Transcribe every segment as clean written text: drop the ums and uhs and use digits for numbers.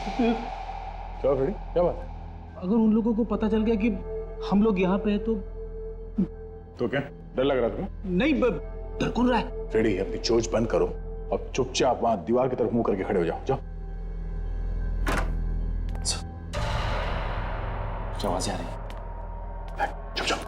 क्या फ्रेडी, क्या बात है? अगर उन लोगों को पता चल गया कि हम लोग यहाँ पे हैं तो क्या डर लग रहा था? नहीं, डर कौन रहा है? फ्रेडी, अपनी चोंच बंद करो और चुपचाप वहां दीवार की तरफ मुंह करके खड़े हो जाओ। जाओ। आवाज़ें आ रही है। चुप जाओ।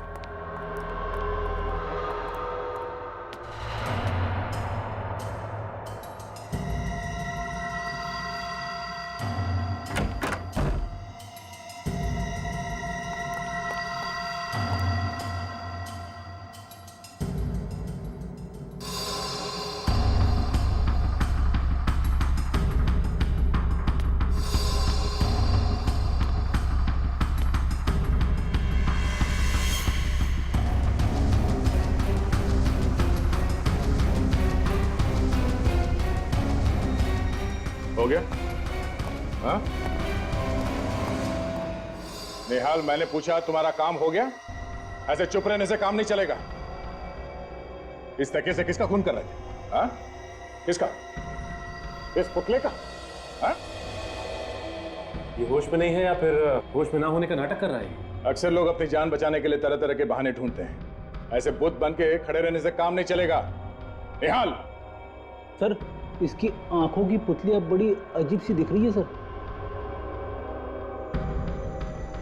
हो गया? हाँ? निहाल, मैंने पूछा तुम्हारा काम हो गया? ऐसे चुप रहने से काम नहीं चलेगा। इस तरीके से किसका खून कर रहे थे? हाँ? किसका? इस पुतले का? हाँ? ये होश में नहीं है या फिर होश में ना होने का नाटक कर रहा है? अक्सर लोग अपनी जान बचाने के लिए तरह तरह के बहाने ढूंढते हैं। ऐसे बुत बन के खड़े रहने से काम नहीं चलेगा। निहाल! सर, इसकी आंखों की पुतली अब बड़ी अजीब सी दिख रही है सर।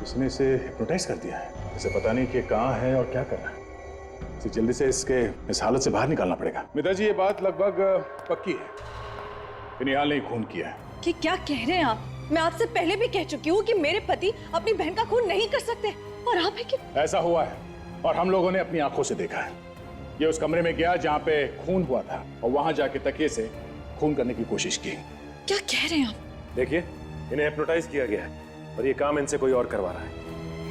इसने इसे हिप्नोटाइज कर दिया है। इसे पता नहीं कि कहाँ है और क्या कर रहा है। इसे जल्दी से इस हालत से बाहर निकालना पड़ेगा। मिता जी, ये बात लगभग पक्की है कि निहाल ने खून किया है। कि क्या कह रहे हैं आप? मैं आपसे पहले भी कह चुकी हूँ कि मेरे पति अपनी बहन का खून नहीं कर सकते, और आप है कि ऐसा हुआ है और हम लोगों ने अपनी आंखों से देखा है। ये उस कमरे में गया जहाँ पे खून हुआ था और वहां जाके तकिए से खून करने की कोशिश की। क्या कह रहे हैं आप? देखिए, इन्हें हिप्नोटाइज किया गया है और ये काम इनसे कोई और करवा रहा है।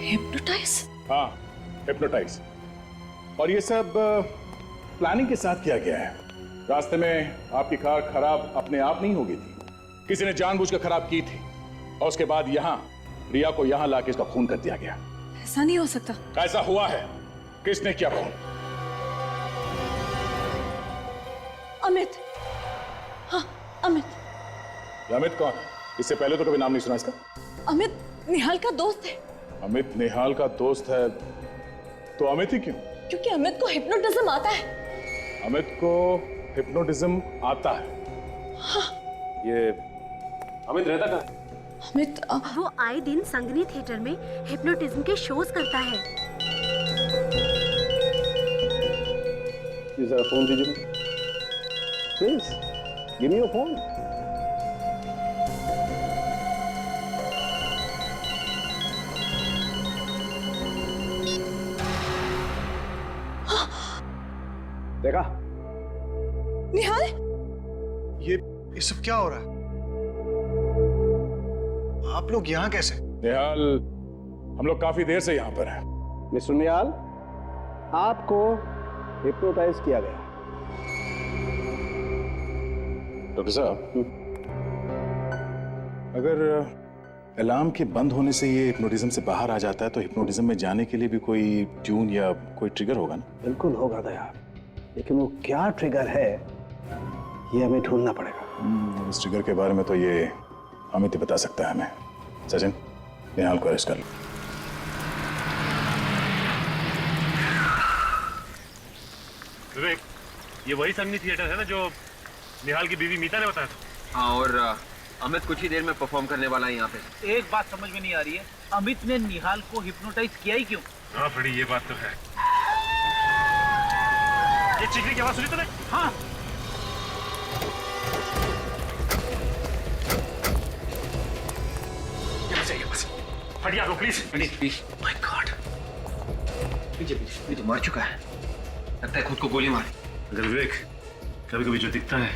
हिप्नोटाइज? हाँ, हिप्नोटाइज। और ये सब प्लानिंग के साथ किया गया है। रास्ते में आपकी कार खराब अपने आप नहीं हो गई थी, किसी ने जानबूझकर खराब की थी और उसके बाद यहाँ रिया को यहाँ लाके इसका खून कर दिया गया। ऐसा नहीं हो सकता। ऐसा हुआ है। किसने किया खून? अमित। हाँ, अमित। ये अमित कौन है? इससे पहले तो कभी नाम नहीं सुना इसका। अमित निहाल का दोस्त है। अमित निहाल का दोस्त है तो अमित ही क्यों? क्योंकि अमित को हिप्नोटिज्म आता है। अमित को हिप्नोटिज्म आता है? हाँ। ये अमित रहता कहाँ? अमित वो आए दिन संगनी थिएटर में हिप्नोटिज्म के शोज करता है। जरा फोन दीजिए please. Give me your phone. देखा? निहाल, ये सब क्या हो रहा है? आप लोग यहाँ कैसे? निहाल, हम लोग काफी देर से यहाँ पर हैं। मिस्टर निहाल, आपको हिप्नोटाइज किया गया। डॉक्टर साहब, अगर अलार्म के बंद होने से ये हिप्नोटिज्म से बाहर आ जाता है तो हिप्नोटिज्म में जाने के लिए भी कोई ट्यून या कोई ट्रिगर होगा ना? बिल्कुल होगा दया, लेकिन वो क्या ट्रिगर है ये हमें ढूंढना पड़ेगा। इस ट्रिगर के बारे में तो ये अमित ही बता सकता है हमें। सचिन, निहाल को अरेस्ट कर लो। विवेक, ये वही संगनी थिएटर है ना जो निहाल की बीवी मीता ने बताया था? हाँ, और अमित कुछ ही देर में परफॉर्म करने वाला है यहाँ पे। एक बात समझ में नहीं आ रही है, अमित ने निहाल को हिप्नोटाइज किया ही क्यों? हाँ फ्रेडी, ये बात तो है। ये चीखने की आवाज सुनी तूने? हाँ। हटिया लो प्लीज। माय गॉड, ये तो मर चुका है। लगता है खुद को गोली मारी। अगर विवेक, कभी कभी जो दिखता है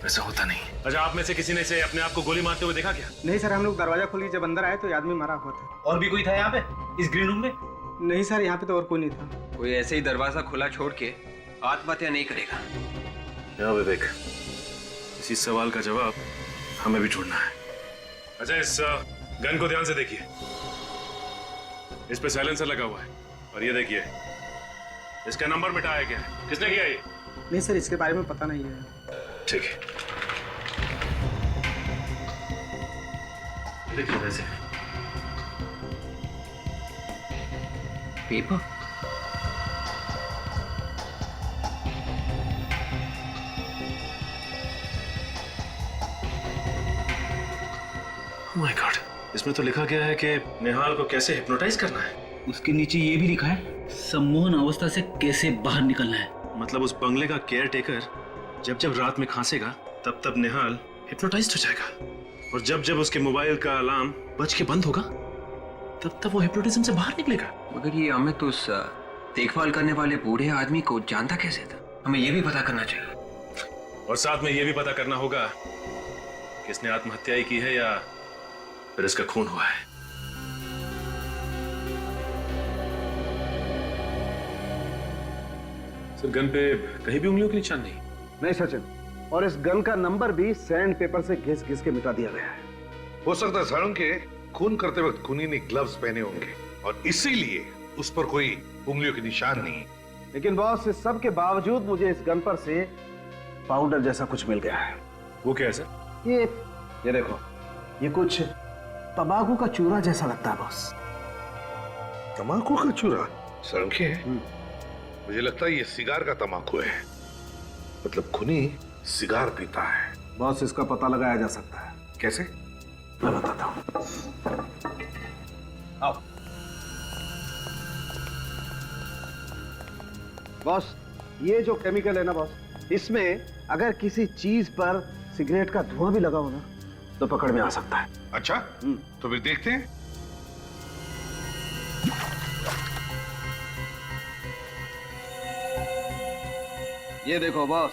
वैसा होता नहीं। अच्छा, आप में से किसी ने से अपने आप को गोली मारते हुए देखा क्या? नहीं सर, हम लोग दरवाजा खोली जब अंदर आए तो ये आदमी मरा हुआ था। और भी कोई था यहाँ पे इस ग्रीन रूम में? नहीं सर, यहाँ पे तो और कोई नहीं था। कोई ऐसे ही दरवाजा खुला छोड़ के आत्महत्या नहीं करेगा। क्या विवेक, इसी सवाल का जवाब हमें भी ढूंढना है। अच्छा, इस गन को ध्यान से देखिए। इस पे साइलेंसर लगा हुआ है और ये देखिए, इसका नंबर मिटाया गया है। किसने किया ये? नहीं सर, इसके बारे में पता नहीं है। ठीक है। देखिए वैसे पेपर। माय गॉड, इसमें तो लिखा गया है कि निहाल को कैसे हिप्नोटाइज करना है। उसके नीचे ये भी लिखा है सम्मोहन अवस्था से कैसे बाहर निकलना है। मतलब उस बंगले का केयर टेकर जब जब रात में खांसेगा तब तब निहाल हिप्नोटाइज्ड हो जाएगा, और जब जब उसके मोबाइल का अलार्म बज के बंद होगा तब तब वो हिप्नोटिज्म से बाहर निकलेगा। मगर ये अमित उस देखभाल करने वाले बूढ़े आदमी को जानता कैसे था? हमें ये भी पता करना चाहिए। और साथ में ये भी पता करना होगा कि इसने आत्महत्या ही की है या फिर इसका खून हुआ है। सर गन पे कहीं भी उंगलियों के निशान नहीं। नहीं सचिन, और इस गन का नंबर भी सैंड पेपर से घिस घिस के मिटा दिया गया है। हो सकता है साळुंखे खून करते वक्त खूनी ने ग्लव्स पहने होंगे और इसीलिए उस पर कोई उंगलियों के निशान नहीं। लेकिन बॉस, इस सब के बावजूद मुझे इस गन पर से पाउडर जैसा कुछ मिल गया है। वो क्या है सर? ये देखो, ये कुछ तंबाकू का चूरा जैसा लगता है बॉस। तंबाकू का चूरा? साळुंखे, मुझे लगता है ये सिगार का तंबाकू है। मतलब खूनी सिगार पीता है। बॉस, इसका पता लगाया जा सकता है। कैसे? मैं बताता हूँ। आओ बॉस, ये जो केमिकल है ना बॉस, इसमें अगर किसी चीज पर सिगरेट का धुआं भी लगा हो ना तो पकड़ में आ सकता है। अच्छा, तो फिर देखते हैं। ये देखो बॉस,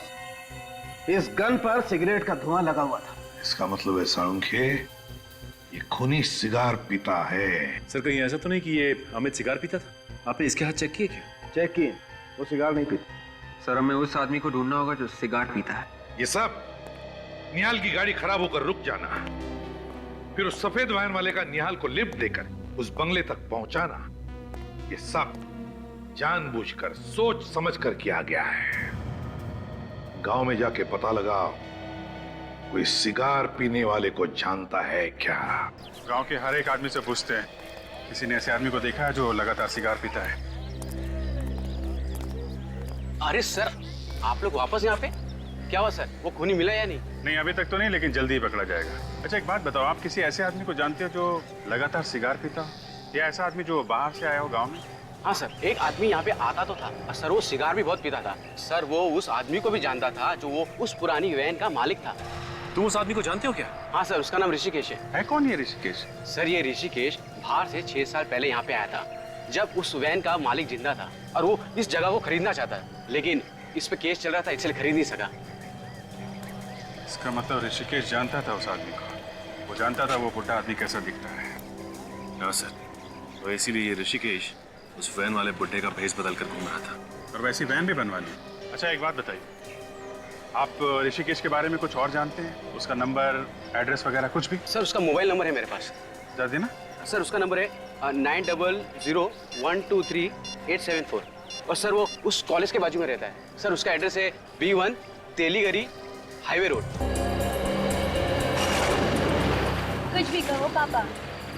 इस गन पर सिगरेट का धुआं लगा हुआ था। इसका मतलब है साळुंखे ये खूनी सिगार पीता है। सर कहीं ऐसा तो नहीं कि ये अमित सिगार पीता था? आपने इसके हाथ चेक किए क्या? चेक किए, वो सिगार नहीं पीता। सर हमें उस आदमी को ढूंढना होगा जो सिगारेट पीता है। ये सब निहाल की गाड़ी खराब होकर रुक जाना, फिर उस सफेद वैन वाले का निहाल को लिफ्ट देकर उस बंगले तक पहुंचाना, ये सब जानबूझकर सोच समझकर किया गया है। गांव में जाके पता लगाओ कोई सिगार पीने वाले को जानता है क्या। गांव के हर एक आदमी से पूछते हैं, किसी ने ऐसे आदमी को देखा है जो लगातार सिगार पीता है? अरे सर, आप लोग वापस यहाँ पे? क्या हुआ सर, वो खूनी मिला या नहीं? नहीं, अभी तक तो नहीं, लेकिन जल्दी ही पकड़ा जाएगा। अच्छा एक बात बताओ, आप किसी ऐसे आदमी को जानते हो जो लगातार सिगार पीता हो, या ऐसा आदमी जो बाहर से आया हो गांव में? हाँ सर, एक आदमी यहाँ पे आता तो था और सर वो सिगार भी बहुत पीता था। सर वो उस आदमी को भी जानता था जो वो उस पुरानी वैन का मालिक था। तुम उस आदमी को जानते हो क्या? हाँ सर, उसका नाम ऋषिकेश है। कौन ये ऋषिकेश? सर ये ऋषिकेश बाहर से 6 साल पहले यहाँ पे आया था, जब उस वैन का मालिक जिंदा था और वो इस जगह को खरीदना चाहता है, लेकिन इस पे केस चल रहा था इसलिए खरीद नहीं सका। इसका मतलब ऋषिकेश जानता था उस आदमी को, वो जानता था वो बुढ़ा आदमी कैसा दिखता है। हाँ सर, तो इसीलिए ये ऋषिकेश उस वैन वाले बुड्ढे का भेस बदल कर घूम रहा था। और वैसी वैन भी बनवा ली। अच्छा एक बात बताइए, आप ऋषिकेश के बारे में कुछ और जानते हैं? उसका नंबर, एड्रेस वगैरह कुछ भी? सर उसका मोबाइल नंबर है मेरे पास। जरा देना। सर उसका नंबर है 9001238874 और सर वो उस कॉलेज के बाजू में रहता है। सर उसका एड्रेस है B1 तेलीगरी हाईवे रोड। कुछ भी कहो पापा,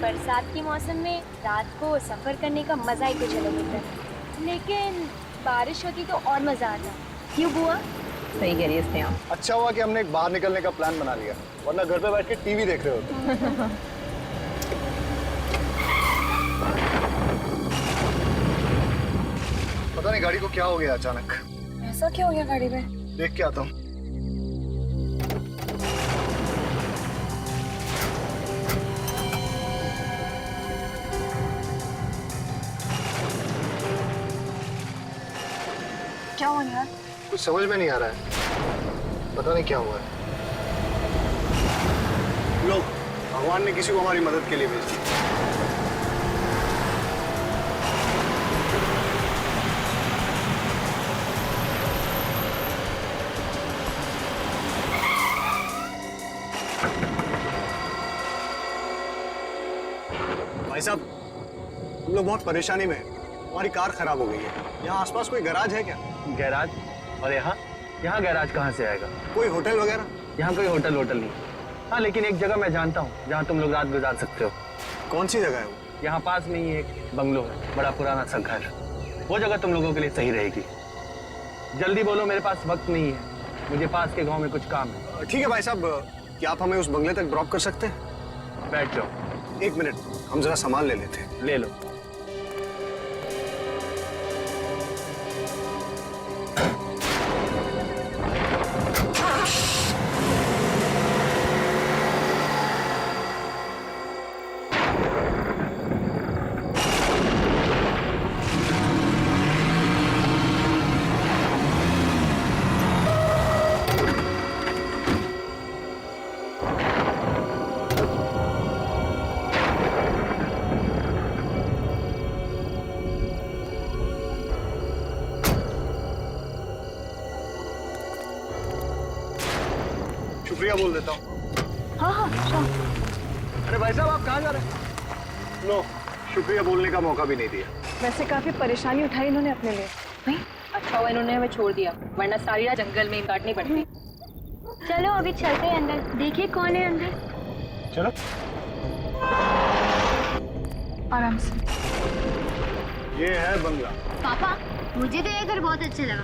बरसात के मौसम में रात को सफर करने का मजा ही कुछ अलग होता है। लेकिन बारिश होती तो और मजा आता। क्यों बुआ? सही कह रही है स्नेहा। अच्छा हुआ कि हमने एक बाहर निकलने का प्लान बना लिया, वरना घर पे बैठ के टीवी देख रहे होते। पता नहीं गाड़ी को क्या हो गया अचानक। ऐसा क्या हो गया गाड़ी में? देख के आता हूँ। क्या हुआ यार? कुछ समझ में नहीं आ रहा है, पता नहीं क्या हुआ है। लोग, भगवान ने किसी को हमारी मदद के लिए भेज दिया। भाई साहब, हम लोग बहुत परेशानी में हैं। हमारी कार खराब हो गई है। यहाँ आसपास कोई गैराज है क्या? गैराज? और यहाँ गैराज कहाँ से आएगा? कोई होटल वगैरह? यहाँ कोई होटल नहीं। हाँ, लेकिन एक जगह मैं जानता हूँ जहाँ तुम लोग रात गुजार सकते हो। कौन सी जगह है वो? यहाँ पास में ही एक बंगलो है, बड़ा पुराना सा घर। वो जगह तुम लोगों के लिए सही रहेगी। जल्दी बोलो, मेरे पास वक्त नहीं है, मुझे पास के गांव में कुछ काम है। ठीक है भाई साहब, क्या आप हमें उस बंगले तक ड्रॉप कर सकते हैं? बैठ जाओ। 1 मिनट, हम जरा सामान ले लेते हैं। ले लो। शुक्रिया बोल देता हूँ। हाँ हाँ शाम। अरे भाई साहब, आप कहाँ जा रहे हैं? लो, शुक्रिया बोलने का मौका भी नहीं दिया। वैसे काफी परेशानी उठाई इन्होंने अपने लिए। नहीं, अच्छा हुआ इन्होंने हमें छोड़ दिया, वरना सारी रात जंगल में काटनी पड़ती। चलो अभी चलते हैं अंदर, देखिए कौन है अंदर। चलो। आराम से। ये है बंगला। पापा, मुझे तो ये घर बहुत अच्छा लगा,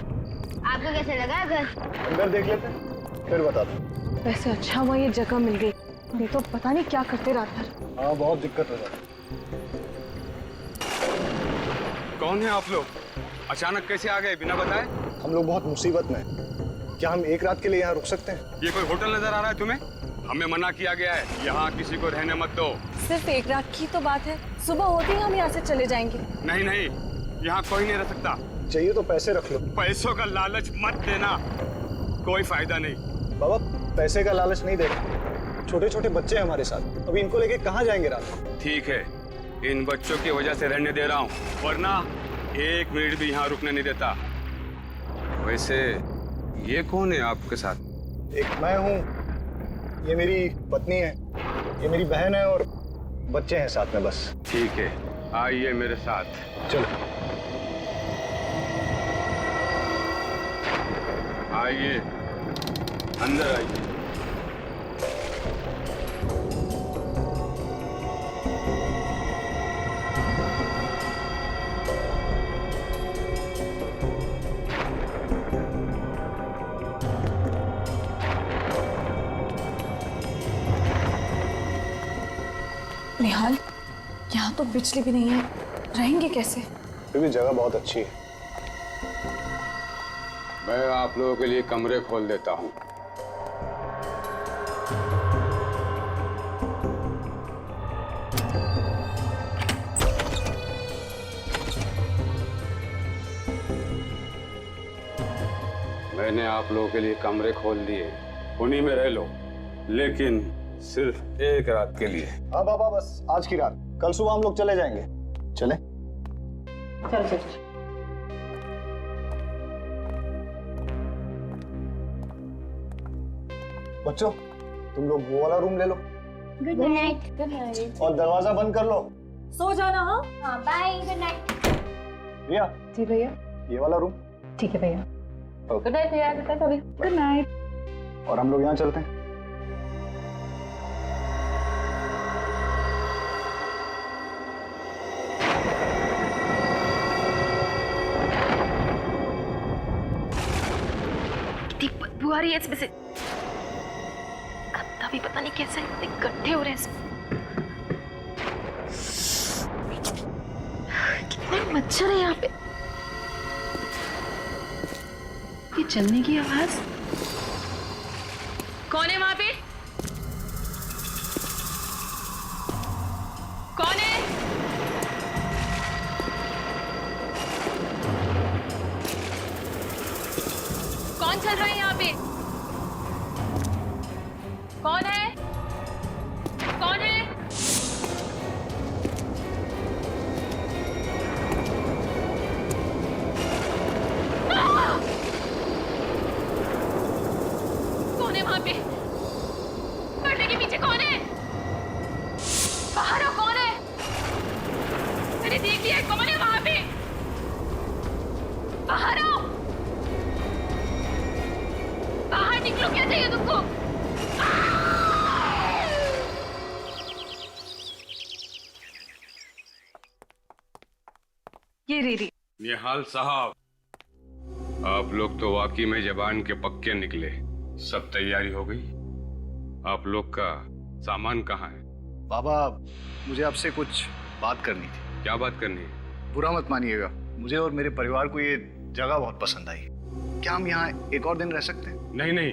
आपको कैसे लगा घर? अंदर देख लेते हैं, फिर बताता हूँ। वैसे अच्छा हुआ ये जगह मिल गई, नहीं तो पता नहीं क्या करते रात भर। हाँ, बहुत दिक्कत हो जाती। कौन है आप लोग? अचानक कैसे आ गए बिना बताए? हम लोग बहुत मुसीबत में हैं। क्या हम एक रात के लिए यहाँ रुक सकते हैं? ये कोई होटल नजर आ रहा है तुम्हें? हमें मना किया गया है, यहाँ किसी को रहने मत दो। सिर्फ एक रात की तो बात है, सुबह होते ही हम यहाँ से चले जाएंगे। नहीं नहीं, यहाँ कोई नहीं रह सकता। चाहिए तो पैसे रख लो। पैसों का लालच मत देना, कोई फायदा नहीं। बाबा, पैसे का लालच नहीं दे रहे, छोटे छोटे बच्चे हैं हमारे साथ, अभी इनको लेके कहाँ जाएंगे रात को? ठीक है, इन बच्चों की वजह से रहने दे रहा हूँ, वरना 1 मिनट भी यहाँ रुकने नहीं देता। वैसे ये कौन है आपके साथ? एक मैं हूँ, ये मेरी पत्नी है, ये मेरी बहन है और बच्चे हैं साथ में बस। ठीक है, आइए मेरे साथ। चलो। आइए, अंदर आइए। निहाल, यहाँ तो बिजली भी नहीं है, रहेंगे कैसे? फिर भी जगह बहुत अच्छी है। मैं आप लोगों के लिए कमरे खोल देता हूँ। मैंने आप लोगों के लिए कमरे खोल दिए, उन्हीं में रह लो, लेकिन सिर्फ 1 रात के लिए। हाँ बाबा, बस आज की रात, कल सुबह हम लोग चले जाएंगे। चले? चलो चलो। बच्चों, तुम लोग वो वाला रूम ले लो। Good night. Good night. और दरवाजा बंद कर लो। सो जाना। हाँ हाँ, बाय, गुड नाइट। रिया, जी भैया। ये वाला रूम। ठीक है भैया। गुड नाइट भैया, गुड नाइट अभी। Good night. और हम लोग यहाँ चलते हैं। बदबू आ रही है इसमें से, गंदा भी पता नहीं कैसे इकट्ठे हो रहे हैं इसमें। कितने मच्छर है यहाँ पे। ये चलने की आवाज, कौन है वहां पे? कौन है? कौन चल रहा है यहाँ पे? कौन है? कौन है? कौन है वहां पे? पर्दे के पीछे कौन है? बाहर आओ, कौन है? मैंने देख लिया, कौन है वहां पे? बाहर आओ, बाहर निकलो, क्या चाहिए तुमको? ये रीरी। निहाल साहब, आप लोग तो वाकई में जबान के पक्के निकले। सब तैयारी हो गई? आप लोग का सामान कहाँ है? बाबा, मुझे आपसे कुछ बात करनी थी। क्या बात करनी है? बुरा मत मानिएगा, मुझे और मेरे परिवार को ये जगह बहुत पसंद आई। क्या हम यहाँ एक और दिन रह सकते हैं? नहीं नहीं,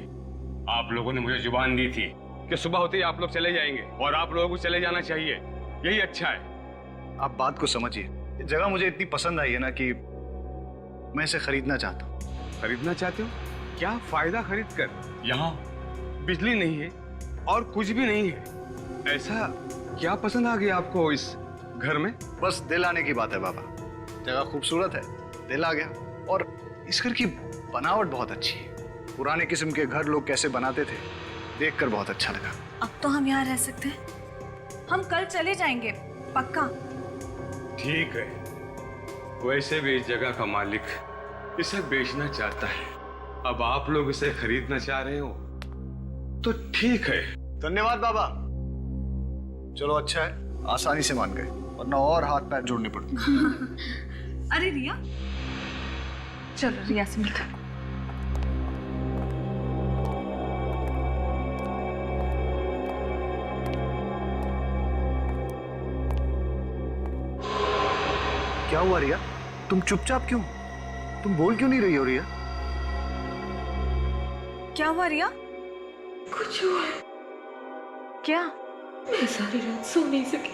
आप लोगों ने मुझे जुबान दी थी कि सुबह होते ही आप लोग चले जाएंगे, और आप लोगों को चले जाना चाहिए। यही अच्छा है। आप बात को समझिए। ये जगह मुझे इतनी पसंद आई है ना कि मैं इसे खरीदना चाहता हूँ। खरीदना चाहते हो? क्या फायदा खरीद कर? यहाँ बिजली नहीं है और कुछ भी नहीं है। ऐसा क्या पसंद आ गया आपको इस घर में? बस दिल आने की बात है बाबा। जगह खूबसूरत है, दिल आ गया। और इस घर की बनावट बहुत अच्छी है। पुराने किस्म के घर लोग कैसे बनाते थे, देखकर बहुत अच्छा लगा। अब तो हम यहाँ रह सकते हैं। हम कल चले जाएंगे, पक्का। ठीक है, वैसे भी इस जगह का मालिक इसे बेचना चाहता है। अब आप लोग इसे खरीदना चाह रहे हो तो ठीक है। धन्यवाद बाबा। चलो अच्छा है, आसानी से मान गए, वरना और हाथ पैर जोड़ने पड़ते। अरे रिया, चलो रिया से मिलते हैं। क्या हुआ रिया? तुम चुपचाप क्यों? तुम बोल क्यों नहीं रही हो रिया? क्या हुआ रिया? कुछ हुआ है। क्या? मैं सारी रात सो नहीं सकी।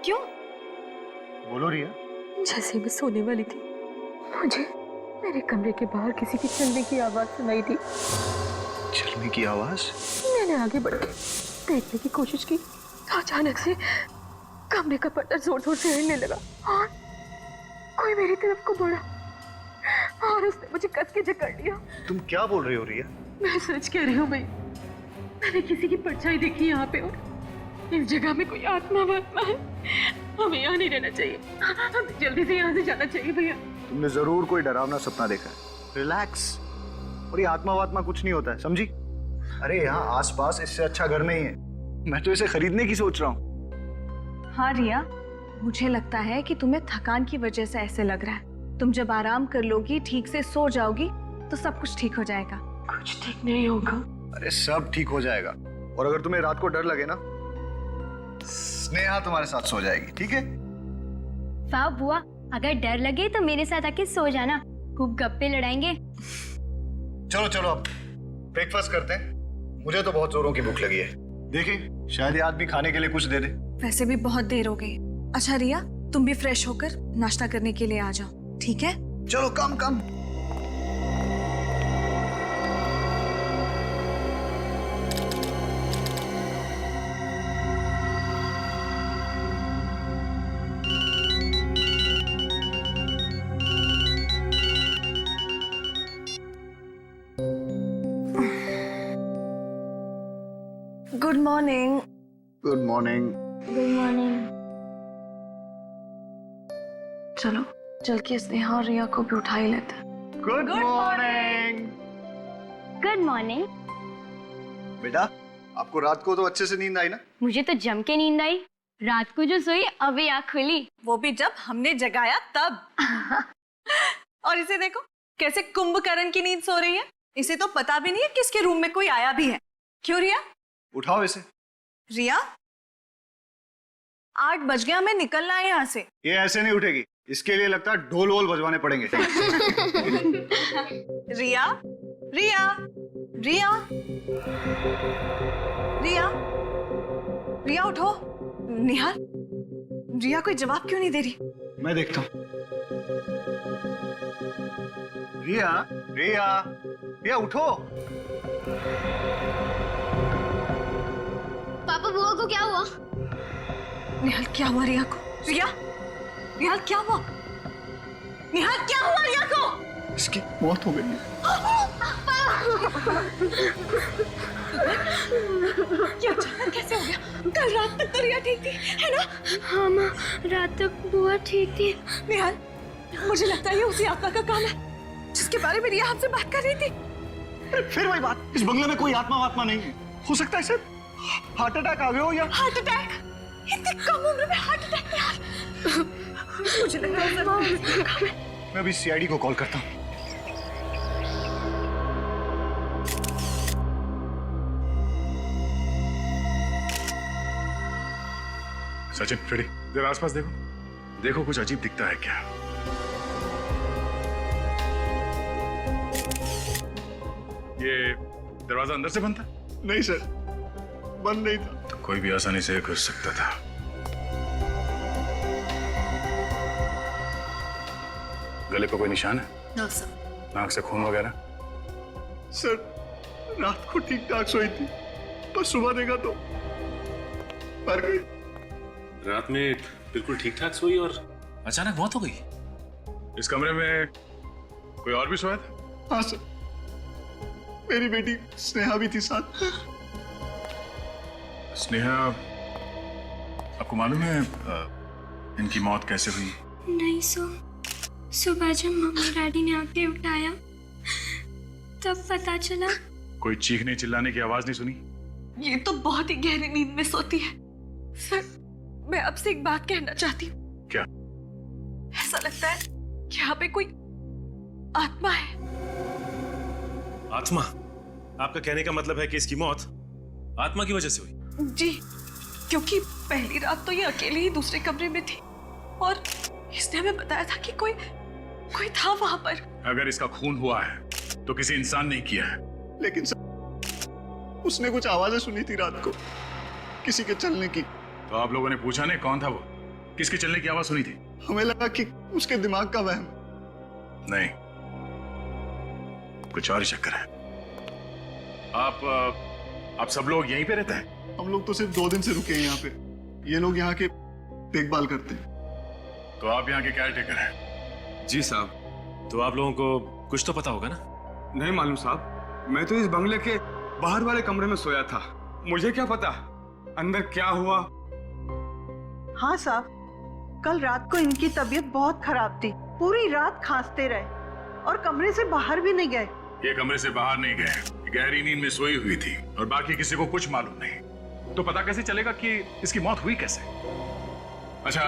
क्यों? बोलो रिया। जैसे मैं सोने वाली थी, मुझे मेरे कमरे के बाहर किसी की चलने की आवाज सुनाई दी। चलने की आवाज? मैंने आगे बढ़ के देखने की कोशिश की तो अचानक से कमरे का पर्दा जोर जोर से हिलने लगा और कोई मेरी तरफ को बढ़ा और उसने मुझे कस के जकड़ लिया। तुम क्या बोल रही हो रिया? मैं सच कह रही हूँ भाई, मैंने किसी की परछाई देखी यहाँ पे और इस जगह में कोई आत्मा वात्मा है। हमें यहाँ नहीं रहना चाहिए, हमें जल्दी से यहाँ से जाना चाहिए भैया। तुमने जरूर कोई डरावना सपना देखा है। रिलैक्स। और ये आत्मा वात्मा कुछ नहीं होता है, समझी? अरे यहाँ आसपास इससे अच्छा घर नहीं है। मैं तो इसे खरीदने की सोच रहा हूँ। हाँ रिया, मुझे लगता है कि तुम्हें थकान की वजह से ऐसे लग रहा है। तुम जब आराम कर लोगी, ठीक से सो जाओगी, तो सब कुछ ठीक हो जाएगा। कुछ ठीक नहीं होगा। अरे सब ठीक हो जाएगा। और अगर तुम्हें रात को डर लगे ना, स्नेहा तुम्हारे साथ सो जाएगी, ठीक है? वाह बुआ, अगर डर लगे तो मेरे साथ आके सो जाना, खूब गप्पे लड़ाएंगे। चलो चलो अब ब्रेकफास्ट करते हैं। मुझे तो बहुत जोरों की भूख लगी है। देखिए, शायद ये आदमी खाने के लिए कुछ दे दे। वैसे भी बहुत देर हो गई। अच्छा रिया, तुम भी फ्रेश होकर नाश्ता करने के लिए आ जाओ, ठीक है? चलो come come. Good morning. Good morning. Good morning. चलो चल के स्नेहा और रिया को भी उठा ही लेते हैं। Good morning. Good morning. बेटा, आपको रात को तो अच्छे से नींद आई ना? मुझे तो जम के नींद आई। रात को जो सोई अभी आँख खुली, वो भी जब हमने जगाया तब। और इसे देखो कैसे कुंभकर्ण की नींद सो रही है। इसे तो पता भी नहीं है कि इसके रूम में कोई आया भी है। क्यों रिया? उठाओ इसे। रिया, 8 बज गया, हमें निकलना है यहाँ से। ये ऐसे नहीं उठेगी, इसके लिए लगता है ढोल वोल बजवाने पड़ेंगे। रिया, रिया, रिया, रिया, रिया उठो। निहाल, रिया कोई जवाब क्यों नहीं दे रही? मैं देखता हूँ। रिया, रिया, रिया उठो। पापा बुआ को क्या हुआ? निहाल, क्या हुआ रिया को? रिया, निहाल क्या हुआ? निहाल क्या हुआ रिया को? इसकी मौत हो गई है। क्या अचानक कैसे हो गया? कल रात तक तो रिया ठीक थी, है ना? हाँ माँ, रात तक बुआ ठीक थी। निहाल, मुझे लगता है ये उसी आत्मा का काम है जिसके बारे में रिया हमसे बात कर रही थी। फिर वही बात, इस बंगले में कोई आत्मा वात्मा नहीं है। हो सकता है सर हार्ट अटैक आ गया हो या हार्ट अटैक? इतनी कम उम्र में हार्ट अटैक? मुझे लग रहा है सर मैं अभी सीआईडी को कॉल करता हूँ। सचिन, फ्रेडी, जरा आसपास देखो। देखो कुछ अजीब दिखता है क्या? ये दरवाजा अंदर से बंद था? नहीं सर, बंद नहीं था। तो कोई भी आसानी से घुस सकता था। गले पर कोई निशान है? No sir. नाक से खून वगैरह? सर, रात को ठीक ठाक सोई थी, पर सुबह देखा तो मर गई। रात में बिल्कुल ठीक ठाक सोई और अचानक मौत हो गई। इस कमरे में कोई और भी सोया था? हाँ सर, मेरी बेटी स्नेहा भी थी साथ। स्नेहा, आपको मालूम है इनकी मौत कैसे हुई? नहीं सुबह जब मम्मी डैडी ने आके उठाया तब पता चला। कोई चीखने चिल्लाने की आवाज नहीं सुनी? ये तो बहुत ही गहरी नींद में सोती है। सर, मैं आपसे एक बात कहना चाहती हूँ। क्या? ऐसा लगता है कि यहाँ पे कोई आत्मा है। आत्मा? आपका कहने का मतलब है कि इसकी मौत आत्मा की वजह से हुई? जी, क्योंकि पहली रात तो ये अकेले ही दूसरे कमरे में थी और इसने हमें बताया था कि कोई था वहां पर। अगर इसका खून हुआ है तो किसी इंसान ने किया है। लेकिन सर, उसने कुछ आवाजें सुनी थी रात को, किसी के चलने की। तो आप लोगों ने पूछा नहीं कौन था वो? किसके चलने की आवाज सुनी थी? हमें लगा कि उसके दिमाग का वहम। नहीं, कुछ और ही चक्कर है। आप सब लोग यहीं पे रहते हैं? हम लोग तो सिर्फ 2 दिन से रुके हैं यहाँ पे। ये लोग यहाँ के देखभाल करते हैं। तो आप यहाँ के केयर टेकर हैं? जी साहब। तो आप लोगों को कुछ तो पता होगा ना? नहीं मालूम साहब, मैं तो इस बंगले के बाहर वाले कमरे में सोया था। मुझे क्या पता अंदर क्या हुआ। हाँ साहब, कल रात को इनकी तबीयत बहुत खराब थी। पूरी रात खांसते रहे और कमरे से बाहर भी नहीं गए। ये कमरे से बाहर नहीं गए, गहरी नींद में सोई हुई थी और बाकी किसी को कुछ मालूम नहीं। तो पता कैसे चलेगा कि इसकी मौत हुई कैसे? अच्छा,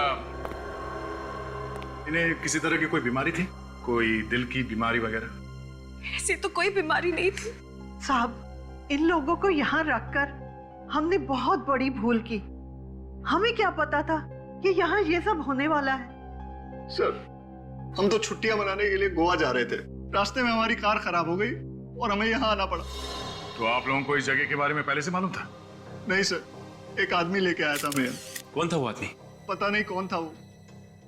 इन्हें किसी तरह की कोई बीमारी थी? कोई दिल की बीमारी वगैरह? ऐसी तो कोई बीमारी नहीं थी साहब। इन लोगों को यहाँ रखकर हमने बहुत बड़ी भूल की। हमें क्या पता था कि यहाँ ये सब होने वाला है। सर, हम तो छुट्टियां मनाने के लिए गोवा जा रहे थे। रास्ते में हमारी कार खराब हो गई और हमें यहाँ आना पड़ा। तो आप लोगों को इस जगह के बारे में पहले से मालूम था? नहीं सर, एक आदमी लेके आया था हमें। कौन था वो आदमी? पता नहीं कौन था वो।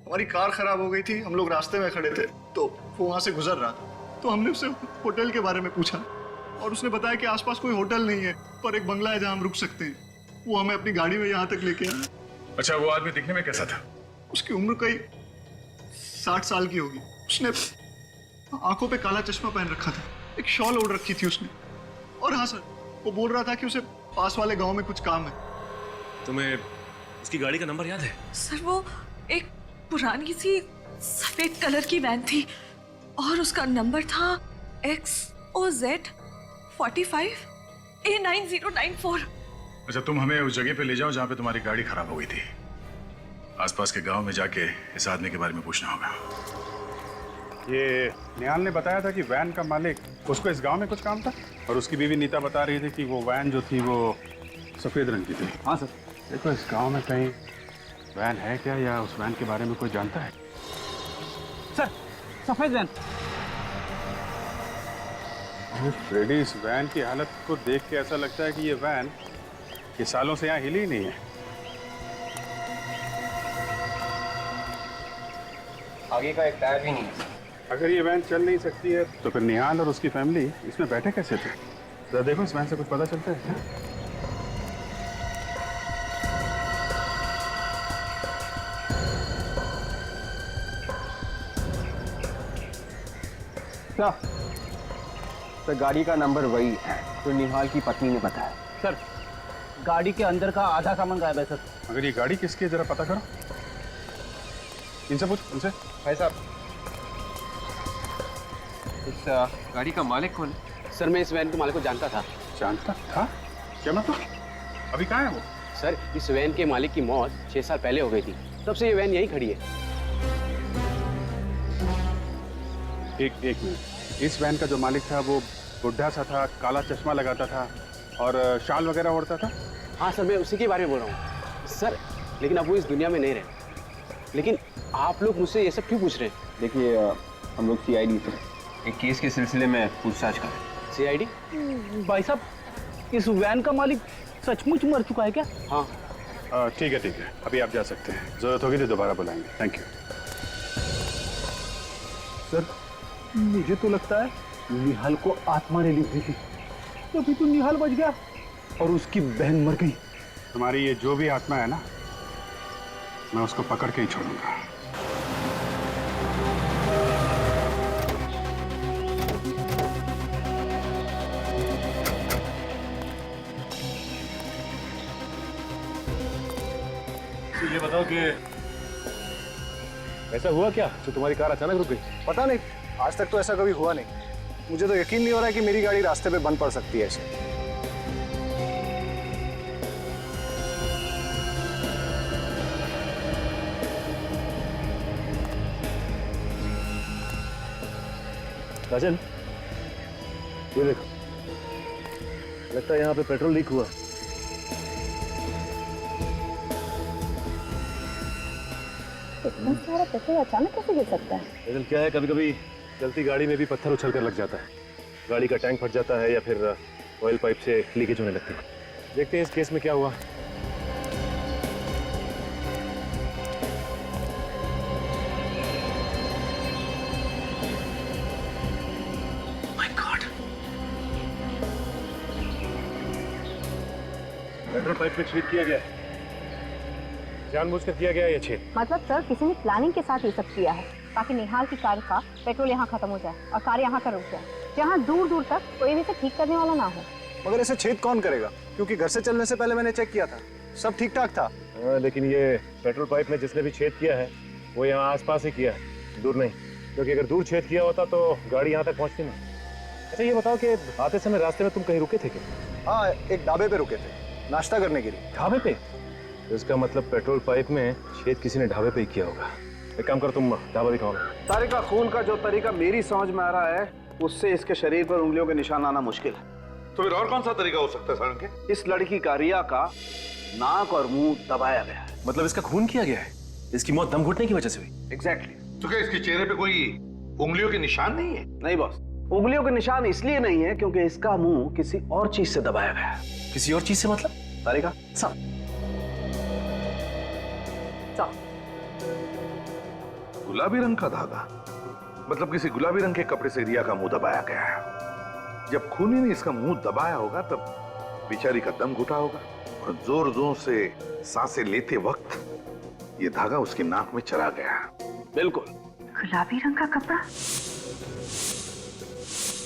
हमारी कार खराब हो गई थी, हम लोग रास्ते में खड़े थे तो वो वहां से गुजर रहा था। तो हमने उससे होटल के बारे में पूछा और उसने बताया कि आसपास कोई होटल नहीं है, पर एक बंगला है जहां हम रुक सकते हैं। वो हमें अपनी गाड़ी में यहाँ तक लेके आया। अच्छा, वो आदमी दिखने में कैसा था? उसकी उम्र कई 60 साल की होगी। उसने आंखों पे काला चश्मा पहन रखा था, एक शॉल ओढ़ रखी थी उसने। और हाँ सर, वो बोल रहा था कि उसे पास वाले गांव में कुछ काम है। तुम्हें उसकी गाड़ी का नंबर याद है? सर, वो एक पुरानी सी सफेद कलर की वैन थी और उसका नंबर था XOZ 45 A9094। अच्छा, तुम हमें उस जगह पे ले जाओ जहाँ पे तुम्हारी गाड़ी खराब हो गई थी। आसपास के गांव में जाके इस आदमी के बारे में पूछना होगा। ये निहाल ने बताया था कि वैन का मालिक, उसको इस गांव में कुछ काम था और उसकी बीवी नीता बता रही थी कि वो वैन जो थी वो सफ़ेद रंग की थी। हाँ सर। देखो, इस गांव में कहीं वैन है क्या या उस वैन के बारे में कोई जानता है? सर, सफेद वैन। फ्रेडी, इस वैन की हालत को देख के ऐसा लगता है कि ये वैन ये सालों से यहाँ हिली ही नहीं है। आगे का एक टायर भी नहीं है। अगर ये वैन चल नहीं सकती है तो फिर निहाल और उसकी फैमिली इसमें बैठे कैसे थे? जरा देखो, इस वैन से कुछ पता चलता है क्या? सर, गाड़ी का नंबर वही है जो निहाल की पत्नी ने बताया। सर, गाड़ी के अंदर का आधा सामान गायब है सर। अगर ये गाड़ी किसकी है जरा पता करो। इनसे पूछ, इनसे। भाई साहब, इस गाड़ी का मालिक कौन है? सर, मैं इस वैन के मालिक को जानता था। जानता था? क्या मतलब? अभी कहाँ है वो? सर, इस वैन के मालिक की मौत 6 साल पहले हो गई थी, तब से ये वैन यहीं खड़ी है। एक मिनट, इस वैन का जो मालिक था वो बुढ़ा सा था, काला चश्मा लगाता था और शाल वगैरह ओढ़ता था? हाँ सर, मैं उसी के बारे में बोल रहा हूँ सर। लेकिन अब वो इस दुनिया में नहीं रहे। लेकिन आप लोग मुझसे ये सब क्यों पूछ रहे हैं? देखिए हम लोग CID थे, एक केस के सिलसिले में पूछताछ कर रहे। CID? भाई साहब, इस वैन का मालिक सचमुच मर चुका है क्या? हाँ ठीक है, अभी आप जा सकते हैं। जरूरत होगी तो दोबारा बुलाएंगे। थैंक यू सर, मुझे तो लगता है निहाल को आत्मा ने लिख दी थी, तभी तो निहाल बच गया और उसकी बहन मर गई। तुम्हारी ये जो भी आत्मा है ना, मैं उसको पकड़ के ही छोड़ूंगा। ये बताओ कि ऐसा हुआ क्या जो तुम्हारी कार अचानक रुक गई? पता नहीं, आज तक तो ऐसा कभी हुआ नहीं। मुझे तो यकीन नहीं हो रहा है कि मेरी गाड़ी रास्ते पे बंद पड़ सकती है ऐसे। राजन, ये देखो, लगता है यहाँ पे पेट्रोल लीक हुआ। इतना सारा पेट्रोल अचानक कैसे गिर सकता है? लेकिन क्या है, कभी कभी चलती गाड़ी में भी पत्थर उछल कर लग जाता है। गाड़ी का टैंक फट जाता है या फिर ऑयल पाइप से लीकेज होने लगती है। देखते हैं इस केस में क्या हुआ। माय गॉड, पेट्रोल पाइप में छेद किया गया है, जानबूझकर किया गया ये छेद। मतलब सर, किसी ने प्लानिंग के साथ ये सब किया है ताकि निहाल की कार का पेट्रोल यहाँ खत्म हो जाए और कार यहाँ का रुक जाए, जहाँ दूर दूर तक कोई भी इसे ठीक करने वाला ना हो। मगर ऐसे छेद कौन करेगा? क्योंकि घर से चलने से पहले मैंने चेक किया था, सब ठीक ठाक था। लेकिन ये पेट्रोल पाइप में जिसने भी छेद किया है वो यहाँ आसपास ही किया है, दूर नहीं। क्योंकि अगर दूर छेद किया होता तो गाड़ी यहाँ तक पहुँचती नहीं। अच्छा ये बताओ कि आते समय रास्ते में तुम कहीं रुके थे क्या? हाँ, एक ढाबे पे रुके थे नाश्ता करने के लिए। ढाबे पे? इसका मतलब पेट्रोल पाइप में छेद किसी ने ढाबे पे ही किया होगा। एक काम कर, तुम ढाबा दिखाओ। तारिका खून का जो तरीका मेरी समझ में आ रहा है, उससे इसके शरीर पर उंगलियों के निशान आना मुश्किल है। तो फिर और कौन सा तरीका हो सकता है सारंग के? इस लड़की का रिया का नाक और मुंह दबाया गया है। मतलब इसका खून किया गया है? इसकी मौत दम घुटने की वजह से हुई? एग्जैक्टली। तो क्या इसके चेहरे पे कोई उंगलियों के निशान नहीं है? नहीं बॉस, उंगलियों के निशान इसलिए नहीं है क्योंकि इसका मुंह किसी और चीज से दबाया गया है। किसी और चीज से मतलब? तारिका सा गुलाबी रंग का धागा, मतलब किसी गुलाबी रंग के कपड़े से रिया का मुंह दबाया गया है। जब खूनी ने इसका मुंह दबाया होगा तब बेचारी का दम घुटा होगा और जोर जोर से सांसें लेते वक्त ये धागा उसकी नाक में चला गया। बिल्कुल। गुलाबी रंग का कपड़ा?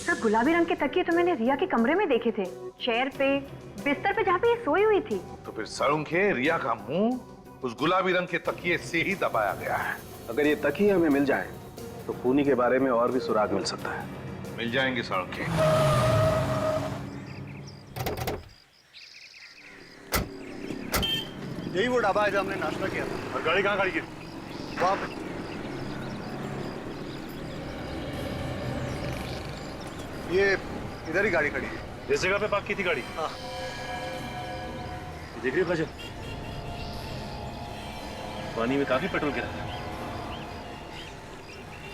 सर, गुलाबी रंग के तकिए तो मैंने रिया के कमरे में देखे थे, चेयर पे, बिस्तर पे जहाँ पे ये सोई हुई थी। तो फिर सारंगे, रिया का मुंह उस गुलाबी रंग के तकिए से ही दबाया गया है। अगर ये तकिए हमें मिल जाए तो खूनी के बारे में और भी सुराग मिल सकता है। मिल जाएंगे सारंगे। यही वो ढाबा है जहाँ हमने नाश्ता किया था। और गाड़ी कहाँ खड़ी की? वहाँ पे। ये इधर ही गाड़ी खड़ी है। जिस जगह पे पार्क की थी गाड़ी? हाँ। देख रही हो काजल, पानी में काफी पेट्रोल गिरा था।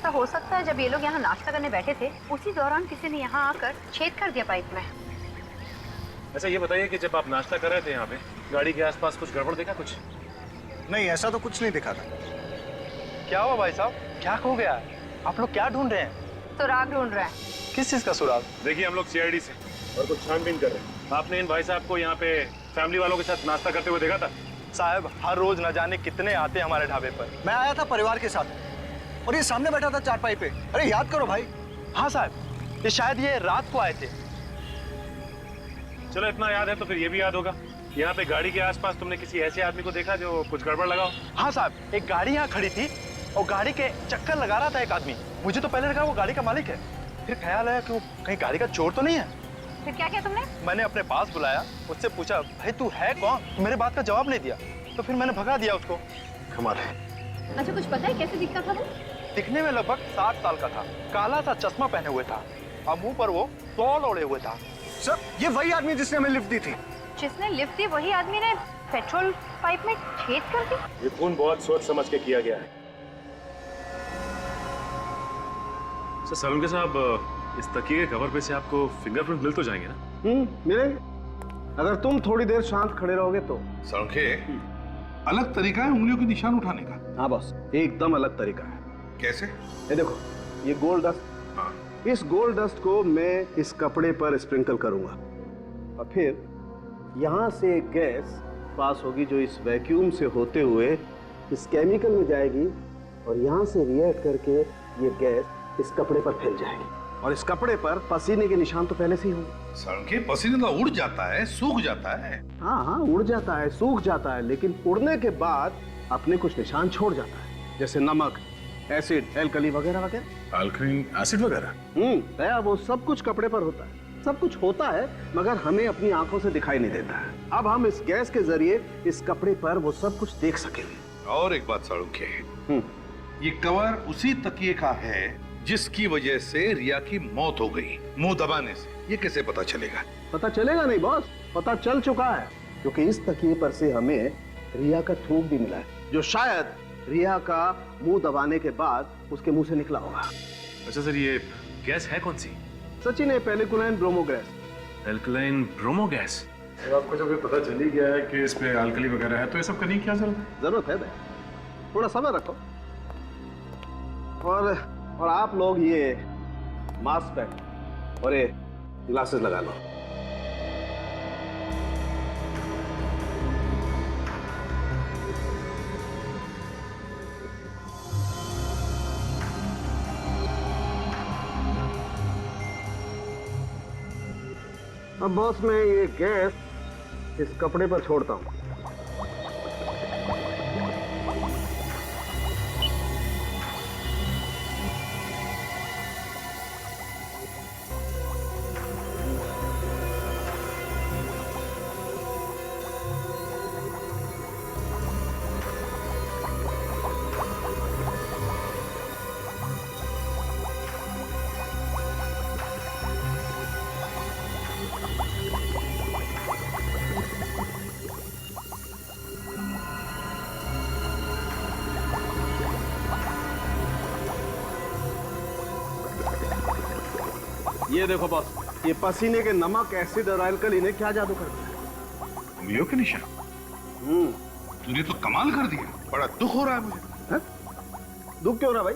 तो हो सकता है जब ये लोग यहाँ नाश्ता करने बैठे थे उसी दौरान किसी ने यहाँ आकर छेद कर दिया पाइप में। अच्छा ये बताइए कि जब आप नाश्ता कर रहे थे यहाँ पे, गाड़ी के आसपास कुछ गड़बड़ देखा? कुछ नहीं, ऐसा तो कुछ नहीं दिखा था। क्या हुआ भाई साहब, क्या हो गया? आप लोग क्या ढूंढ रहे हैं? सुराग ढूंढ रहे हैं। किस चीज का सुराग? देखिए हम लोग CID से और कुछ छानबीन कर रहे हैं। आपने इन भाई साहब को यहाँ पे फैमिली वालों के साथ नाश्ता करते हुए देखा था? साहब, हर रोज न जाने कितने आते हमारे ढाबे पर। मैं आया था परिवार के साथ और ये सामने बैठा था चारपाई पे। अरे याद करो भाई। हाँ साहब, ये शायद ये रात को आए थे। चलो इतना याद है तो फिर ये भी याद होगा, यहाँ पे गाड़ी के आसपास तुमने किसी ऐसे आदमी को देखा जो कुछ गड़बड़ लगा हो? हाँ साहब, एक गाड़ी यहाँ खड़ी थी और गाड़ी के चक्कर लगा रहा था एक आदमी। मुझे तो पहले लगा वो गाड़ी का मालिक है, फिर ख्याल आया कि वो कहीं गाड़ी का चोर तो नहीं है। फिर क्या किया तुमने? मैंने अपने पास बुलाया, उससे पूछा भाई तू है कौन? तो मेरे बात का जवाब नहीं दिया, तो फिर मैंने भगा दिया उसको। कमाल है। अच्छा कुछ पता है कैसे दिखता था वो? दिखने में लगभग 60 साल का था, काला सा चश्मा पहने हुए था और मुंह पर वो शॉल ओढ़े हुए था। सर, ये वही आदमी जिसने हमें लिफ्ट दी थी। जिसने लिफ्ट दी वही आदमी ने पेट्रोल पाइप में छेद कर दी। ये खून बहुत सोच समझ के किया गया है। सर सालुंके साहब, इस तकिए के कवर पे से आपको फिंगरप्रिंट मिल तो जाएंगे ना? मिलेंगे, अगर तुम थोड़ी देर शांत खड़े रहोगे तो। सालुंके, अलग तरीका है उंगलियों के निशान उठाने का। हाँ बॉस, एकदम अलग तरीका है। कैसे? ये देखो, ये गोल्ड डस्ट। हाँ। इस गोल्ड डस्ट को मैं इस कपड़े पर स्प्रिंकल करूंगा और फिर यहाँ से गैस पास होगी जो इस वैक्यूम से होते हुए इस केमिकल में जाएगी और यहाँ से रिएक्ट करके ये गैस इस कपड़े पर फैल जाएगी और इस कपड़े पर पसीने के निशान तो पहले से ही होंगे। सालुंके, पसीना तो उड़ जाता है, सूख जाता है। हाँ हाँ, उड़ जाता है, सूख जाता है, लेकिन उड़ने के बाद अपने कुछ निशान छोड़ जाता है, जैसे नमक, एसिड, एल्कली वगैरह वगैरह। अल्कलीन एसिड वगैरह? वो सब कुछ कपड़े पर होता है, सब कुछ होता है, मगर हमें अपनी आंखों से दिखाई नहीं देता है। अब हम इस गैस के जरिए इस कपड़े पर वो सब कुछ देख सकेंगे। और एक बात सालुंके, ये कवर उसी तकिए का है जिसकी वजह से रिया की मौत हो गई, मुंह दबाने से। ये कैसे पता चलेगा? पता चलेगा नहीं बॉस, पता चल चुका है, क्योंकि इस तकिए पर से हमें रिया का थूक भी मिला है, जो शायद रिया का मुंह दबाने के बाद उसके मुंह से निकला होगा। अच्छा सर, ये गैस है कौन सी? सचिन, है पेलिकुलाइन ब्रोमो गैस। एल्कलाइन ब्रोमो गैस? तो आपको जब ये पता चल ही गया है कि इस पे अल्कली वगैरह है, तो ये सब करने की क्या जरूरत है? जरूरत है भाई, थोड़ा समय रखो। और आप लोग ये मास्क पहनो और ये ग्लासेस लगा लो। अब बॉस, मैं ये गैस इस कपड़े पर छोड़ता हूं। ये देखो बॉस, ये पसीने के नमक, एसिड और एल्कली ने क्या जादू कर दिया। उंगलियों के निशान? तूने तो कमाल कर दिया, बड़ा दुख हो रहा है मुझे। है? दुख क्यों रहा भाई?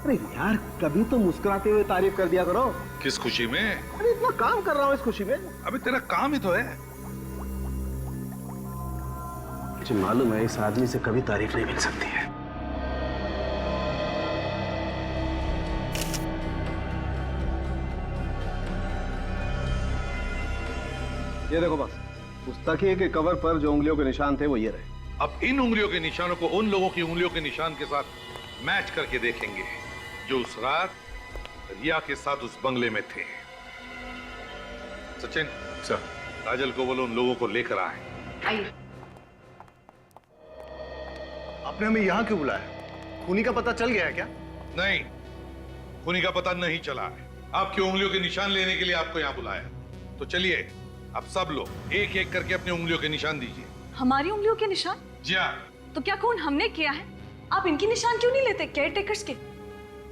अरे यार, कभी तो मुस्कुराते हुए तारीफ कर दिया करो। किस खुशी में? अरे इतना काम कर रहा हूँ इस खुशी में। अबे तेरा काम ही तो है। मुझे मालूम है इस आदमी से कभी तारीफ नहीं मिल सकती है। ये देखो बस, उस तकिए के कवर पर जो उंगलियों के निशान थे वो ये रहे। अब इन उंगलियों के निशानों को उन लोगों की उंगलियों के निशान के साथ मैच करके देखेंगे जो उस रात रिया के साथ उस बंगले में थे। सचिन सर, काजल को बोलो उन लोगों को लेकर आए। आइए। आपने हमें यहाँ क्यों बुलाया? खूनी का पता चल गया है क्या? नहीं, खूनी का पता नहीं चला है। आपकी उंगलियों के निशान लेने के लिए आपको यहाँ बुलाया। तो चलिए, अब सब लोग एक एक करके अपनी उंगलियों के निशान दीजिए। हमारी उंगलियों के निशान? जी हाँ। तो क्या खून हमने किया है? आप इनकी निशान क्यों नहीं लेते, केयर टेकर्स के?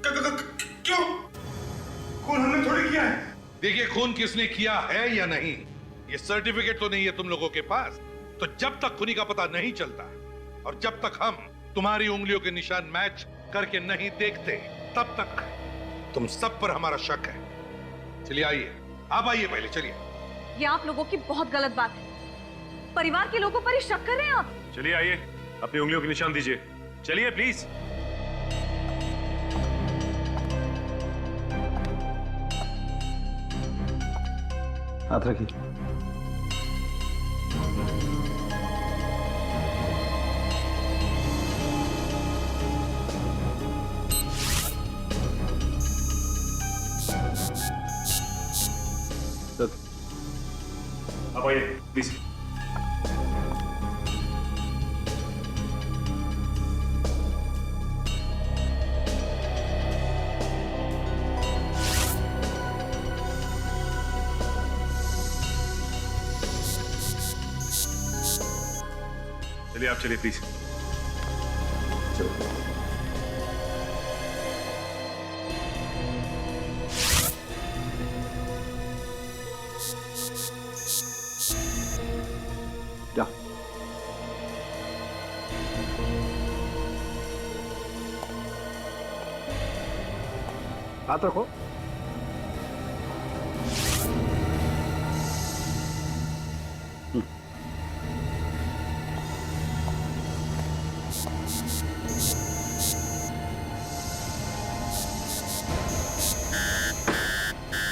क्यों? खून हमने थोड़ी किया है। देखिए, खून किसने किया है या नहीं, ये सर्टिफिकेट तो नहीं है तुम लोगों के पास। तो जब तक खूनी का पता नहीं चलता और जब तक हम तुम्हारी उंगलियों के निशान मैच करके नहीं देखते, तब तक तुम सब पर हमारा शक है। चलिए आइए, आप आइए पहले, चलिए। ये आप लोगों की बहुत गलत बात है। परिवार के लोगों पर ही शक कर रहे हैं आप। चलिए आइए, अपनी उंगलियों के निशान दीजिए। चलिए प्लीज। हाथ रखिए। आप आइए प्लीज। चलिए आप चलिए प्लीज। जा। हाथ रखो।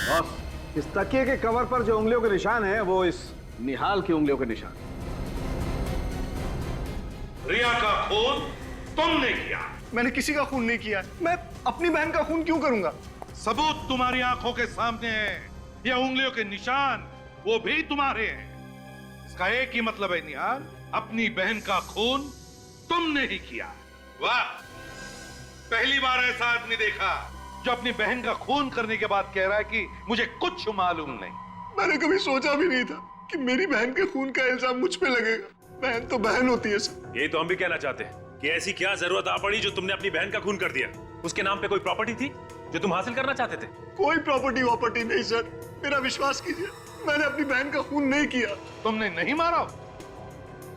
बॉस, इस तकिए के कवर पर जो उंगलियों के निशान है वो इस निहाल की उंगलियों के निशान। रिया का खून तुमने किया। मैंने किसी का खून नहीं किया। मैं अपनी बहन का खून क्यों करूंगा? सबूत तुम्हारी आंखों के सामने है। ये उंगलियों के निशान वो भी तुम्हारे हैं। इसका एक ही मतलब है निहाल, अपनी बहन का खून तुमने ही किया। वाह, पहली बार ऐसा आदमी देखा जो अपनी बहन का खून करने के बाद कह रहा है कि मुझे कुछ मालूम नहीं। मैंने कभी सोचा भी नहीं था कि मेरी बहन के खून का इल्जाम मुझ पे लगेगा। बहन तो बहन होती है सर। यही तो हम भी कहना चाहते हैं कि ऐसी क्या जरूरत आ पड़ी जो तुमने अपनी बहन का खून कर दिया। उसके नाम पे कोई प्रॉपर्टी थी जो तुम हासिल करना चाहते थे? कोई प्रॉपर्टी वॉपर्टी नहीं सर, मेरा विश्वास कीजिए, मैंने अपनी बहन का खून नहीं किया। तुमने नहीं मारा?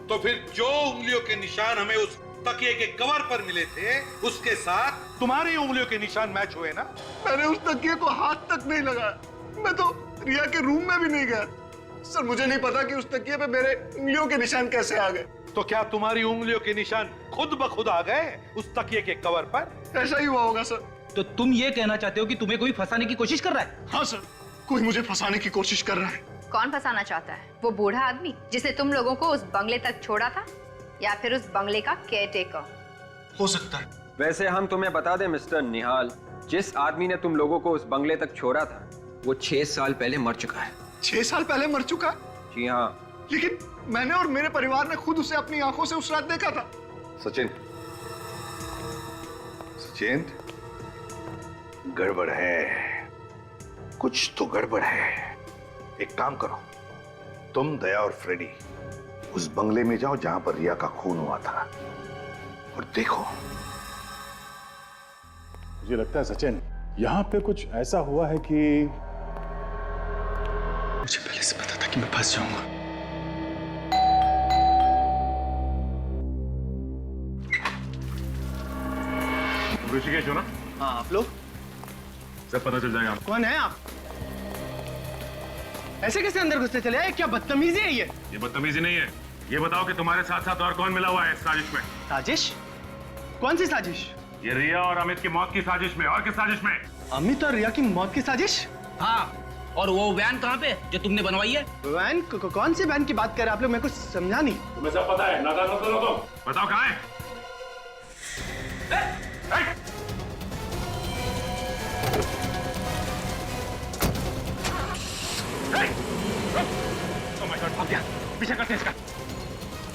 तो फिर जो उंगलियों के निशान हमें उस तकिए के कवर पर मिले थे उसके साथ तुम्हारी उंगलियों के निशान मैच हुए ना? मैंने उस तकिए को हाथ तक नहीं लगाया। मैं तो रिया के रूम में भी नहीं गया। सर मुझे नहीं पता कि उस तकिए पे मेरे उंगलियों के निशान कैसे आ गए। तो क्या तुम्हारी उंगलियों के निशान खुद ब खुद आ गए उस तकिए के कवर पर? ऐसा ही हुआ होगा सर। तो तुम ये कहना चाहते हो कि तुम्हें कोई फंसाने की कोशिश कर रहा है? हाँ सर, कोई मुझे फंसाने की कोशिश कर रहा है। कौन फंसाना चाहता है? वो बूढ़ा आदमी जिसने तुम लोगों को उस बंगले तक छोड़ा था, या फिर उस बंगले का केयरटेकर? हो सकता है। वैसे हम तुम्हें बता दें मिस्टर निहाल, जिस आदमी ने तुम लोगों को उस बंगले तक छोड़ा था वो 6 साल पहले मर चुका है। 6 साल पहले मर चुका? जी हाँ। लेकिन मैंने और मेरे परिवार ने खुद उसे अपनी आंखों से उस रात देखा था। सचिन, सचिन, गड़बड़ है, कुछ तो गड़बड़ है। एक काम करो, तुम, दया और फ्रेडी उस बंगले में जाओ जहां पर रिया का खून हुआ था और देखो। मुझे लगता है सचिन, यहाँ पे कुछ ऐसा हुआ है कि मुझे पहले से पता था कि मैं फंस जाऊंगा। ऋषिकेश हो ना? हाँ, आप लोग? सब पता चल जाएगा। कौन है आप? ऐसे कैसे अंदर घुसते चले आए? क्या बदतमीजी है ये? ये बदतमीजी नहीं है। ये बताओ कि तुम्हारे साथ साथ और कौन मिला हुआ है इस साजिश में? साजिश? कौन सी साजिश? ये रिया और अमित की मौत की साजिश में। और किस साजिश में? अमित और रिया की मौत की साजिश? हाँ, और वो वैन कहाँ पे जो तुमने बनवाई है? वैन? कौन सी वैन की बात कर रहे हैं आप लोग? मेरे को समझा नहीं। तुम्हें सब पता है, नादान मत करो तुम। बताओ कहाँ है? Oh my God, भाग गया। पीछे करते हैं इसका।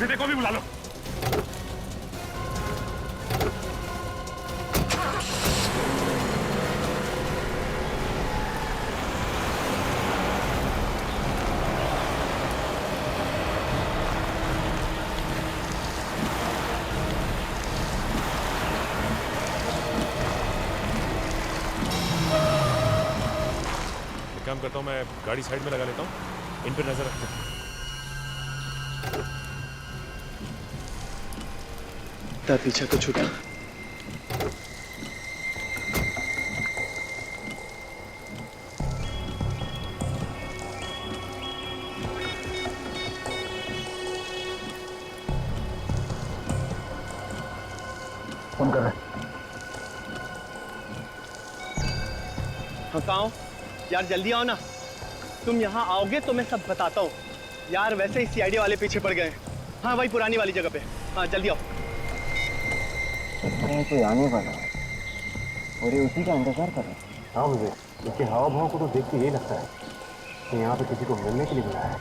बेटे को भी बुला लो। काम करता हूँ, मैं गाड़ी साइड में लगा लेता हूँ, इन पर नजर रखता हूँ। पीछा तो छूटा। फोन कर रहा है। हाँ, कहाँ हो? यार जल्दी आओ ना। तुम यहाँ आओगे तो मैं सब बताता हूँ। यार वैसे ही सीआईडी वाले पीछे पड़ गए। हाँ भाई, पुरानी वाली जगह पे। हाँ जल्दी आओ। कोई आने वाला है और ये उसी का इंतजार कर रहा है। हाँ, मुझे इसके हाव भाव को तो देख के यही लगता है कि यहाँ पे किसी को मिलने के लिए बुलाया है।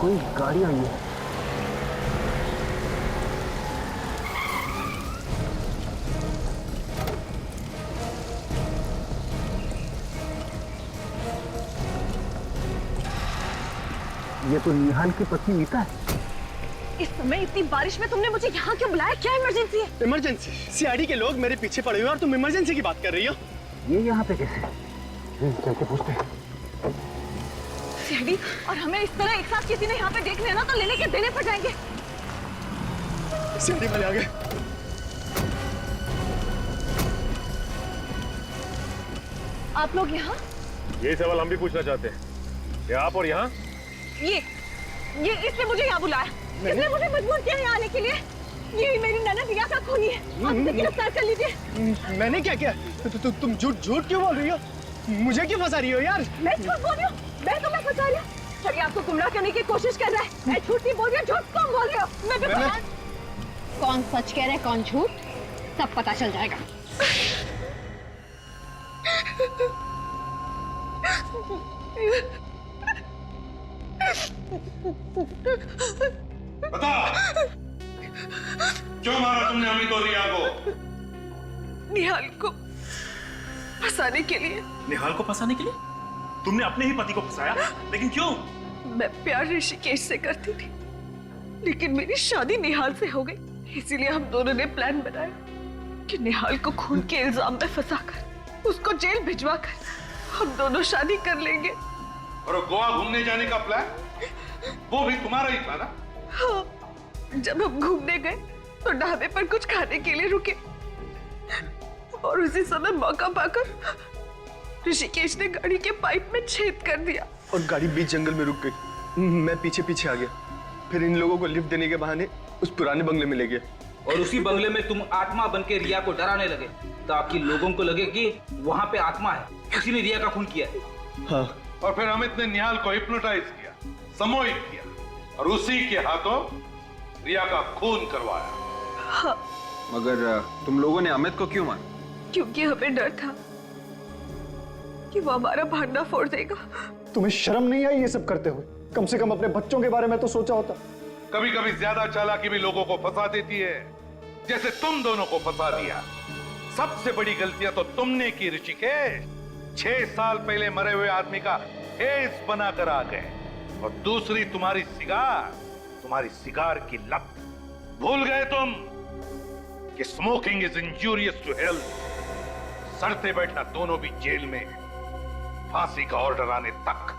कोई गाड़ी आई है। ये तो निहाल की पत्नी नीता है। इस समय इतनी बारिश में तुमने मुझे यहाँ क्यों बुलाया? क्या इमरजेंसी है? इमरजेंसी? सीआईडी के लोग मेरे पीछे पड़े हुए हैं और तुम इमरजेंसी की बात कर रही हो? ये यहाँ पे कैसे? चल के पूछते हैं। सीआईडी, और हमें इस तरह एक साथ किसी ने यहाँ पे देख लिया ना तो लेने के देने पड़ जाएंगे। सीआईडी वाले आ गए। आप लोग यहाँ? यही सवाल हम भी पूछना चाहते हैं। क्या आप और यहाँ? ये इसने मुझे यहाँ बुलाया। इसने मुझे मजबूर किया यहाँ आने के लिए। ये मेरी ननद रिया का खूनी है। आप इसे गिरफ्तार कर लीजिए। मैंने क्या किया? तुम झूठ क्यों बोल रही हो? मुझे क्यों फंसा रही हो यार? मैं झूठ बोल रही हूँ? मैं तुम्हें फंसा रही हूँ? चलिए आपको गुमराह करने की कोशिश कर रहा है। मैं झूठ नहीं बोल रही हूँ, झूठ कौन बोल रहे हो? मैं भी कौन सच कह रहा है कौन झूठ, सब पता चल जाएगा। बता, क्यों मारा तुमने अमित और रिया को? निहाल को फंसाने के लिए। निहाल को फंसाने के लिए? तुमने अपने ही पति को फंसाया, लेकिन क्यों? मैं प्यार ऋषिकेश से करती थी, लेकिन मेरी शादी निहाल से हो गई। इसीलिए हम दोनों ने प्लान बनाया कि निहाल को खून के इल्जाम में फंसाकर उसको जेल भिजवाकर हम दोनों शादी कर लेंगे। और गोवा घूमने जाने का प्लान वो भी तुम्हारा ही था ना? हाँ, जब हम घूमने गए तो ढाबे पर कुछ खाने के लिए रुके और उसी समय मौका पाकर ऋषिकेश ने गाड़ी के पाइप में छेद कर दिया और गाड़ी बीच जंगल में रुक गई। मैं पीछे पीछे आ गया। फिर इन लोगों को लिफ्ट देने के बहाने उस पुराने बंगले में ले गया। और उसी बंगले में तुम आत्मा बनके रिया को डराने लगे ताकि लोगों को लगे कि वहां पे आत्मा है, किसी ने रिया का खून किया है। हाँ। और फिर अमित ने निहाल को हिप्नोटाइज किया, सम्मोहित किया और उसी के हाथों रिया का खून करवाया। हाँ। मगर तुम लोगों ने अमित को क्यों मारा? क्योंकि हमें डर था कि वो हमारा भांडा फोड़ देगा। तुम्हें शर्म नहीं आई ये सब करते हुए? कम से कम अपने बच्चों के बारे में तो सोचा होता। कभी कभी ज्यादा चालाकी भी लोगों को फंसा देती है, जैसे तुम दोनों को फंसा दिया। सबसे बड़ी गलतियां तो तुमने की ऋषिकेश। 6 साल पहले मरे हुए आदमी का फेस बनाकर आ गए। और दूसरी तुम्हारी सिगार की लत। भूल गए तुम कि smoking is injurious to health. सड़ते बैठना दोनों भी जेल में, फांसी का ऑर्डर आने तक।